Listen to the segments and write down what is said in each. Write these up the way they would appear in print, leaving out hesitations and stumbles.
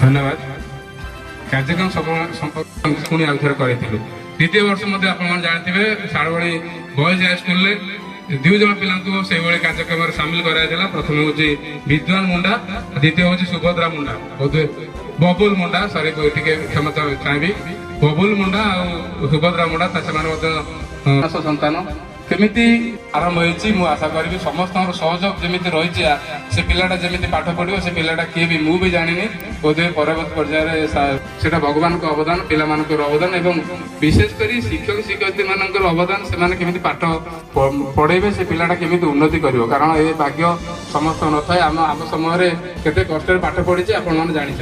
धन्यवाद कार्यक्रम पुणी आउ थे करूँ द्वितीय वर्ष आप जानते शाड़वाड़ी बॉयज हाई स्कूल दुई जन पिला कार्यक्रम सामिल कराया। प्रथम हूँ विद्वान मुंडा, द्वितीय हूँ सुभद्रा मुंडा, बबुल मुंडा सॉरी क्षमता चाहिए बबुल मुंडा और सुभद्रा मुंडा से संतान केमिति आरंभ होती आशा करी समस्त सहयोग जमी रही से पिलाटा जमी पाठ पढ़ो से पिलाटा किए भी मुझे जानी बोधे परवर्त पर्यायर से भगवान को अवदान पिला अवदान एवं विशेषकर शिक्षक शिक्षयित्री मान अवदान से केमी पाठ पढ़ेबे से पिलाटा केमी उन्नति कर कारण ये भाग्य समस्त न था आम समय केते कष्ट पाठ पढ़ी आपण जानी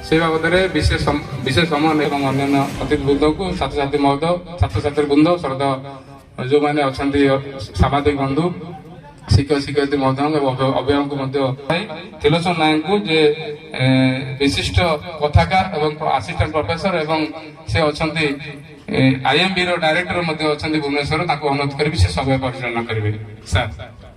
से बाबद विशेष समय एवं अन्य अतिथि वृंद को छात्र छात्री महोदय छात्र छात्री वृंद श्रद्धा जो मैंने अच्छा सामाजिक बंधु शिक्षक शिक्षयित्री महोदय अभिभावक त्रिलोचन नायक को जे विशिष्ट कथाकार एवं असिस्टेंट प्रोफेसर एवं से अच्छा IMB डायरेक्टर अच्छा भुवनेश्वर अनुरोध करी से समय परिचालन करेंगे सर।